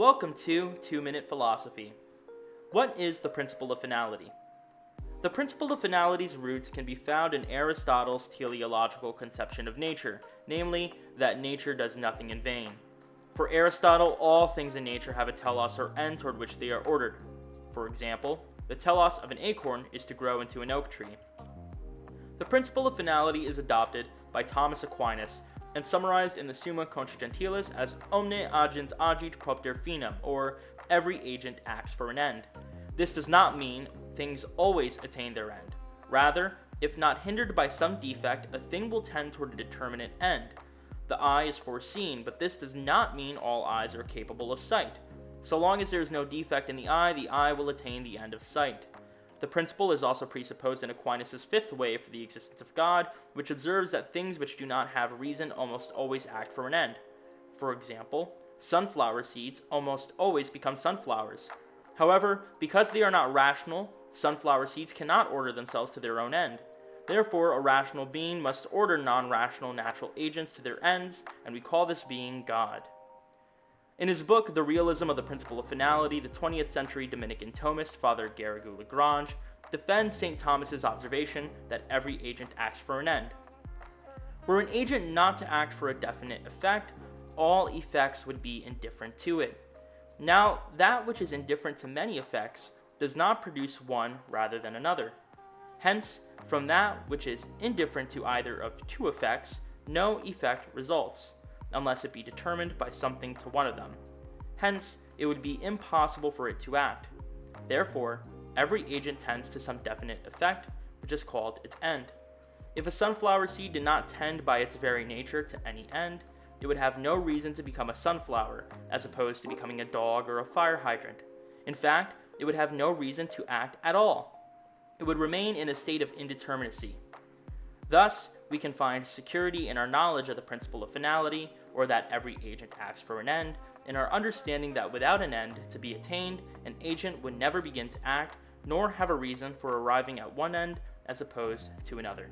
Welcome to 2-Minute Philosophy. What is the principle of finality? The principle of finality's roots can be found in Aristotle's teleological conception of nature, namely, that nature does nothing in vain. For Aristotle, all things in nature have a telos or end toward which they are ordered. For example, the telos of an acorn is to grow into an oak tree. The principle of finality is adopted by Thomas Aquinas and summarized in the Summa Contra Gentiles as omne agens agit propter finem, or every agent acts for an end. This does not mean things always attain their end. Rather, if not hindered by some defect, a thing will tend toward a determinate end. The eye is foreseen, but this does not mean all eyes are capable of sight. So long as there is no defect in the eye will attain the end of sight. The principle is also presupposed in Aquinas' fifth way for the existence of God, which observes that things which do not have reason almost always act for an end. For example, sunflower seeds almost always become sunflowers. However, because they are not rational, sunflower seeds cannot order themselves to their own end. Therefore, a rational being must order non-rational natural agents to their ends, and we call this being God. In his book, The Realism of the Principle of Finality, the 20th century Dominican Thomist, Father Garrigou-Lagrange, defends St. Thomas's observation that every agent acts for an end. Were an agent not to act for a definite effect, all effects would be indifferent to it. Now, that which is indifferent to many effects does not produce one rather than another. Hence, from that which is indifferent to either of two effects, no effect results, unless it be determined by something to one of them. Hence, it would be impossible for it to act. Therefore, every agent tends to some definite effect, which is called its end. If a sunflower seed did not tend by its very nature to any end, it would have no reason to become a sunflower, as opposed to becoming a dog or a fire hydrant. In fact, it would have no reason to act at all. It would remain in a state of indeterminacy. Thus, we can find security in our knowledge of the principle of finality, or that every agent acts for an end, in our understanding that without an end to be attained, an agent would never begin to act, nor have a reason for arriving at one end as opposed to another.